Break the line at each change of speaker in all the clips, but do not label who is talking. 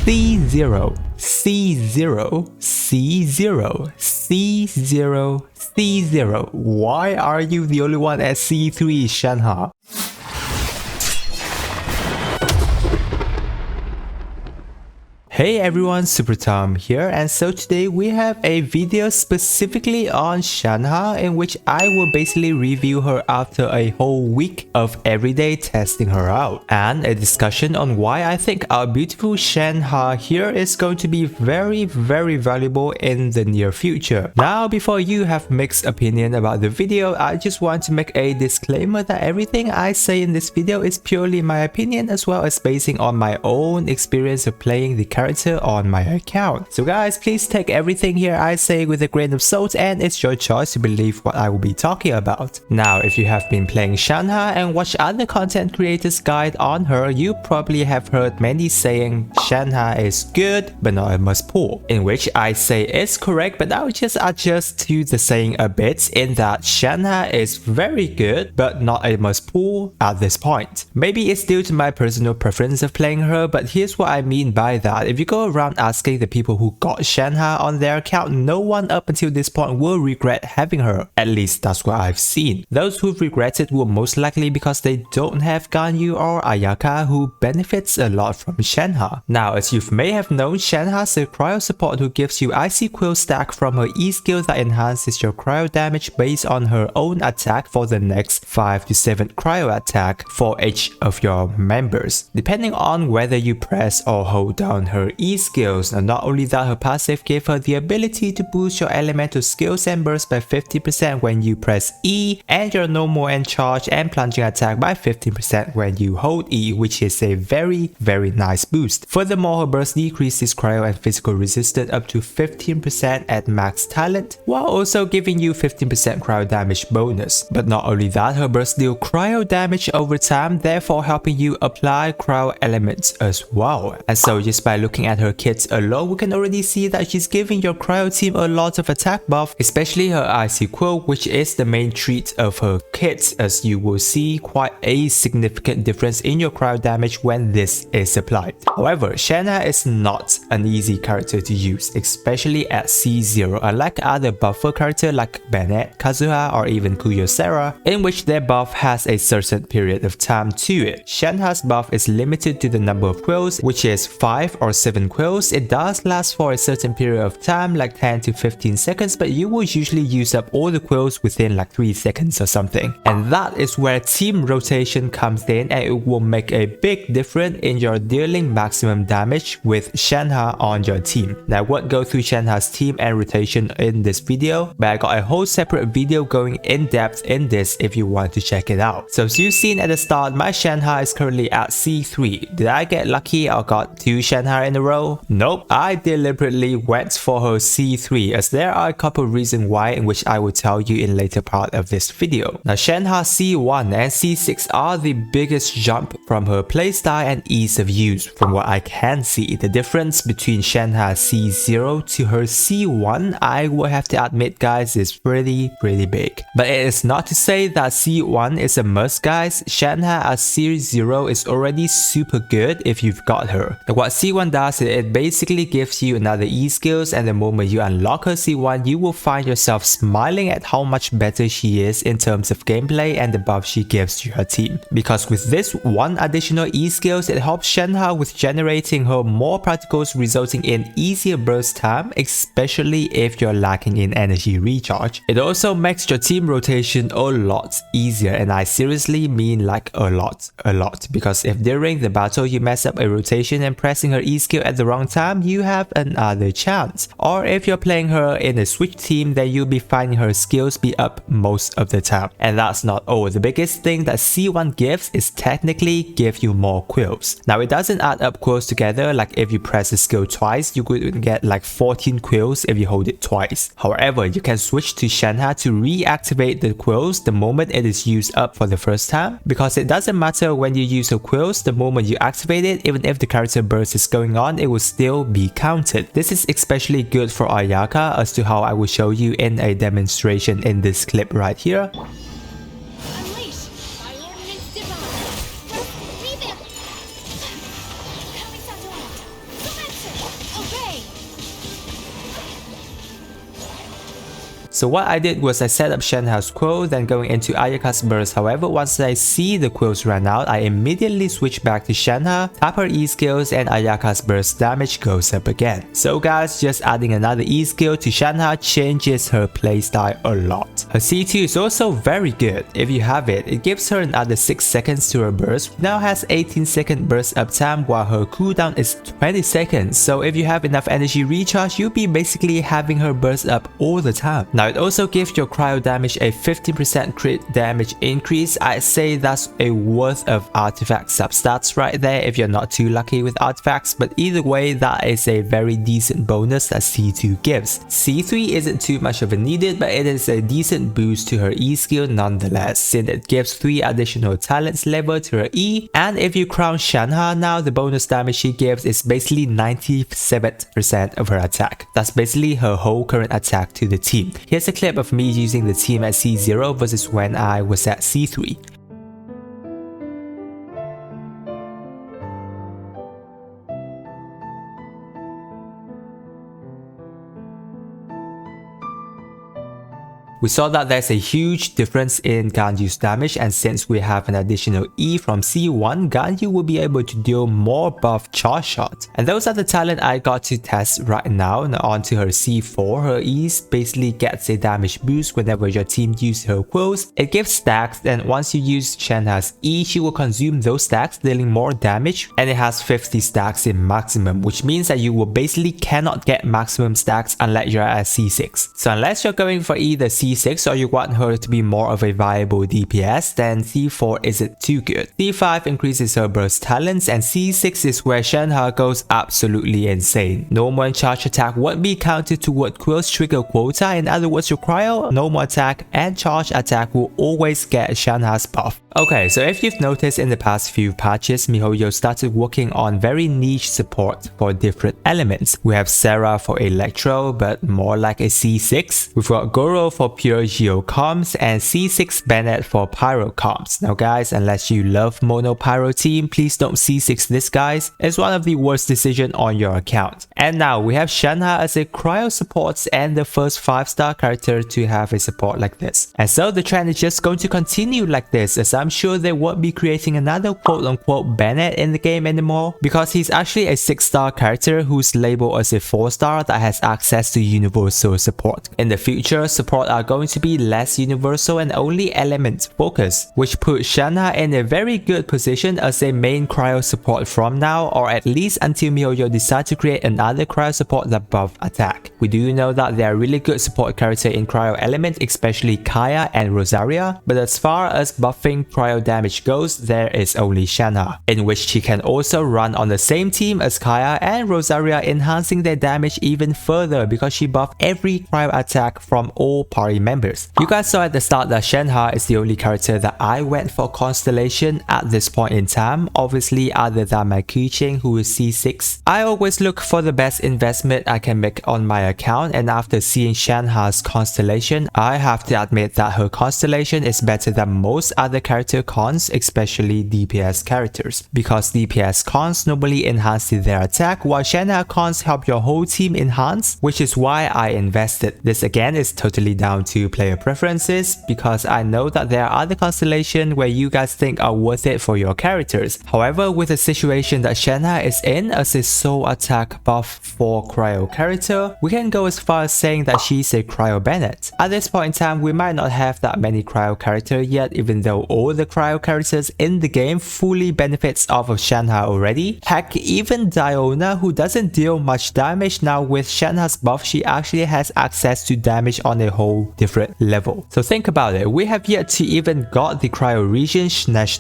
C0, C0, C0, C0, C0. Why are you the only one at C3, Shenhe? Hey everyone, SuperaTom here, and so today we have a video specifically on Shenhe in which I will basically review her after a whole week of everyday testing her out, and a discussion on why I think our beautiful Shenhe here is going to be very valuable in the near future. Now, before you have mixed opinion about the video, I just want to make a disclaimer that everything I say in this video is purely my opinion as well as basing on my own experience of playing the character on my account. So guys, please take everything here I say with a grain of salt, and it's your choice to believe what I will be talking about. Now, if you have been playing Shenhe and watched other content creators guide on her, you probably have heard many saying Shenhe is good but not a must pull, in which I say it's correct, but I will just adjust to the saying a bit in that Shenhe is very good but not a must pull at this point. Maybe it's due to my personal preference of playing her, but here's what I mean by that. If you go around asking the people who got Shenhe on their account, no one up until this point will regret having her. At least that's what I've seen. Those who've regretted will most likely because they don't have Ganyu or Ayaka, who benefits a lot from Shenhe. Now, as you may have known, Shenhe has a cryo support who gives you Icy Quill stack from her E skill that enhances your cryo damage based on her own attack for the next 5 to 7 cryo attack for each of your members, depending on whether you press or hold down her E skills. And not only that, her passive gave her the ability to boost your elemental skills and burst by 50% when you press E, and your normal and charge and plunging attack by 15% when you hold E, which is a very nice boost. Furthermore, her burst decreases cryo and physical resistance up to 15% at max talent, while also giving you 15% cryo damage bonus. But not only that, her burst deals cryo damage over time, therefore helping you apply cryo elements as well. And so just by looking at her kits alone, we can already see that she's giving your cryo team a lot of attack buff, especially her Icy Quill, which is the main trait of her kit, as you will see quite a significant difference in your cryo damage when this is applied. However, Shenhe is not an easy character to use, especially at C0, unlike other buffer characters like Bennett, Kazuha, or even Kyocera, in which their buff has a certain period of time to it. Shenhe's buff is limited to the number of quills, which is 5 or 7 quills. It does last for a certain period of time, like 10 to 15 seconds, but you will usually use up all the quills within like 3 seconds or something. And that is where team rotation comes in, and it will make a big difference in your dealing maximum damage with Shenhe on your team. Now, I won't go through Shenhe's team and rotation in this video, but I got a whole separate video going in depth in this if you want to check it out. So as you've seen at the start, my Shenhe is currently at C3. Did I get lucky or got 2 Shenhe in a row? Nope, I deliberately went for her C3, as there are a couple reasons why, in which I will tell you in later part of this video. Now, Shenhe C1 and C6 are the biggest jump from her playstyle and ease of use. From what I can see, the difference between Shenhe C0 to her C1, I will have to admit guys, is pretty big. But it is not to say that C1 is a must guys. Shenhe as C0 is already super good if you've got her. Now, what C1 does is it basically gives you another E skills, and the moment you unlock her C1, you will find yourself smiling at how much better she is in terms of gameplay and the buff she gives to her team. Because with this one additional E skills, it helps Shenhe with generating her more particles, resulting in easier burst time, especially if you're lacking in energy recharge. It also makes your team rotation a lot easier, and I seriously mean like a lot, because if during the battle you mess up a rotation and pressing her E skill at the wrong time, you have another chance. Or if you're playing her in a switch team, then you'll be finding her skills be up most of the time. And that's not all. The biggest thing that C1 gives is technically give you more quills. Now, it doesn't add up quills together, like if you press the skill twice, you could get like 14 quills if you hold it twice. However, you can switch to Shenhe to reactivate the quills the moment it is used up for the first time, because it doesn't matter when you use her quills, the moment you activate it, even if the character burst is going on, it will still be counted. This is especially good for Ayaka, as to how I will show you in a demonstration in this clip right here. So what I did was I set up Shenhe's quill, then going into Ayaka's burst. However, once I see the quills ran out, I immediately switch back to Shenhe, tap her E skills, and Ayaka's burst damage goes up again. So guys, just adding another E skill to Shenhe changes her playstyle a lot. Her C2 is also very good. If you have it, it gives her another 6 seconds to her burst, now has 18-second burst uptime while her cooldown is 20 seconds. So if you have enough energy recharge, you'll be basically having her burst up all the time. Now it also gives your cryo damage a 15% crit damage increase. I'd say that's a worth of artifact substats right there if you're not too lucky with artifacts, but either way that is a very decent bonus that C2 gives. C3 isn't too much of a needed, but it is a decent boost to her E skill nonetheless, since it gives 3 additional talents level to her E, and if you crown Shenhe now, the bonus damage she gives is basically 97% of her attack. That's basically her whole current attack to the team. Here's a clip of me using the team at C0 versus when I was at C3. We saw that there's a huge difference in Ganyu's damage, and since we have an additional E from C1, Ganyu will be able to deal more buff charge shot. And those are the talent I got to test right now. Now on to her C4, her E basically gets a damage boost whenever your team uses her quills. It gives stacks, and once you use Shenhe's E, she will consume those stacks, dealing more damage, and it has 50 stacks in maximum, which means that you will basically cannot get maximum stacks unless you're at C6. So unless you're going for either C6 or you want her to be more of a viable DPS, then C4 isn't too good. C5 increases her burst talents, and C6 is where Shenhe goes absolutely insane. Normal and charge attack won't be counted toward quill's trigger quota. In other words, your cryo, normal attack, and charge attack will always get Shenhe's buff. Okay, so if you've noticed in the past few patches, MiHoYo started working on very niche support for different elements. We have Sarah for Electro, but more like a C6. We've got Goro for pure Geocomms, and C6 Bennett for Pyrocomms. Now guys, unless you love Mono Pyro team, please don't C6 this guys. It's one of the worst decisions on your account. And now we have Shenhe as a cryo support and the first 5-star character to have a support like this. And so the trend is just going to continue like this, as I'm sure they won't be creating another quote-unquote Bennett in the game anymore, because he's actually a 6-star character who's labeled as a 4-star that has access to universal support. In the future, support are going to be less universal and only element focused, which puts Shenhe in a very good position as a main cryo support from now, or at least until MiHoYo decide to create another cryo support that buff attack. We do know that they are really good support character in cryo element, especially Kaya and Rosaria, but as far as buffing cryo damage goes, there is only Shenhe, in which she can also run on the same team as Kaya and Rosaria, enhancing their damage even further because she buffed every cryo attack from all party members. You guys saw at the start that Shenhe is the only character that I went for Constellation at this point in time, obviously other than my Yu-Peng who is C6. I always look for the best investment I can make on my account, and after seeing Shenhe's Constellation, I have to admit that her Constellation is better than most other character cons, especially DPS characters, because DPS cons normally enhance their attack while Shenhe cons help your whole team enhance, which is why I invested. This again is totally down to player preferences, because I know that there are other constellations where you guys think are worth it for your characters. However, with the situation that Shenhe is in as a soul attack buff for cryo character, we can go as far as saying that she's a cryo Bennett. At this point in time, we might not have that many cryo characters yet, even though all the cryo characters in the game fully benefits off of Shenhe already. Heck, even Diona, who doesn't deal much damage, now with Shenhe's buff, she actually has access to damage on a whole different level. So think about it, we have yet to even got the cryo region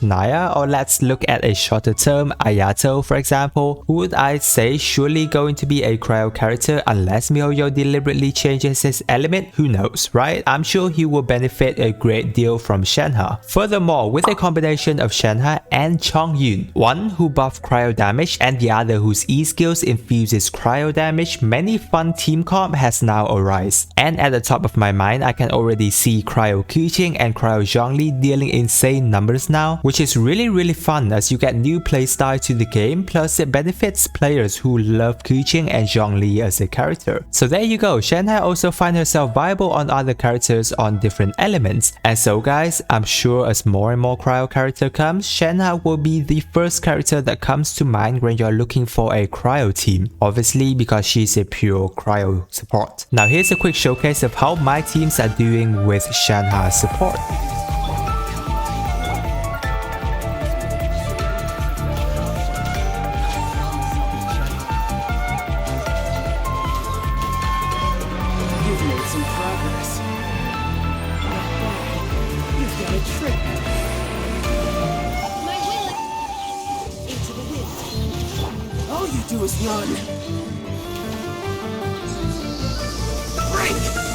Naya, or let's look at a shorter term, Ayato for example. Who would I say surely going to be a cryo character unless MiHoYo deliberately changes his element? Who knows, right? I'm sure he will benefit a great deal from Shenhe. Furthermore, with a combination of Shenhe and Chongyun, one who buffs cryo damage and the other whose E skills infuses cryo damage, many fun team comp has now arisen. And at the top of my mind, I can already see cryo Yu-Peng and cryo Zhongli dealing insane numbers now, which is really fun as you get new playstyle to the game, plus it benefits players who love Yu-Peng and Zhongli as a character. So there you go, Shenhe also find herself viable on other characters on different elements. And so guys, I'm sure as more and more cryo character comes, Shenhe will be the first character that comes to mind when you're looking for a cryo team. Obviously because she's a pure cryo support. Now here's a quick showcase of how my teams are doing with Shenhe support.
All you do is run. Break!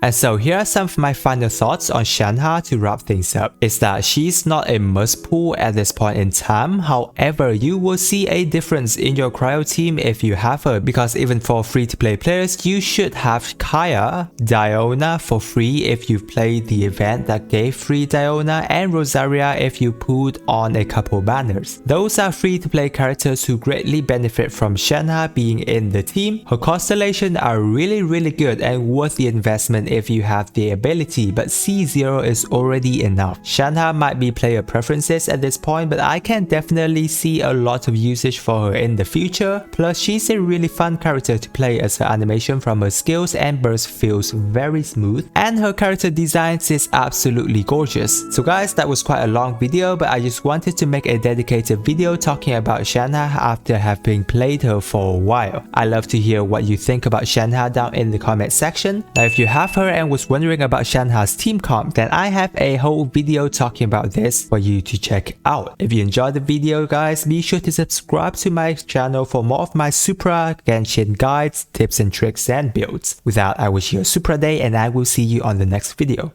And so here are some of my final thoughts on Shenhe to wrap things up. Is that she's not a must pull at this point in time, however you will see a difference in your cryo team if you have her, because even for free to play players you should have Kaya, Diona for free if you've played the event that gave free Diona, and Rosaria if you pulled on a couple banners. Those are free to play characters who greatly benefit from Shenhe being in the team. Her Constellations are really good and worth the investment if you have the ability, but C0 is already enough. Shenhe might be player preferences at this point, but I can definitely see a lot of usage for her in the future. Plus she's a really fun character to play as her animation from her skills and burst feels very smooth, and her character designs is absolutely gorgeous. So guys, that was quite a long video, but I just wanted to make a dedicated video talking about Shenhe after having played her for a while. I love to hear what you think about Shenhe down in the comment section. Now if you have her and was wondering about Shenhe's team comp, then I have a whole video talking about this for you to check out. If you enjoyed the video guys, be sure to subscribe to my channel for more of my Supra Genshin guides, tips and tricks and builds. With that, I wish you a Supra day and I will see you on the next video.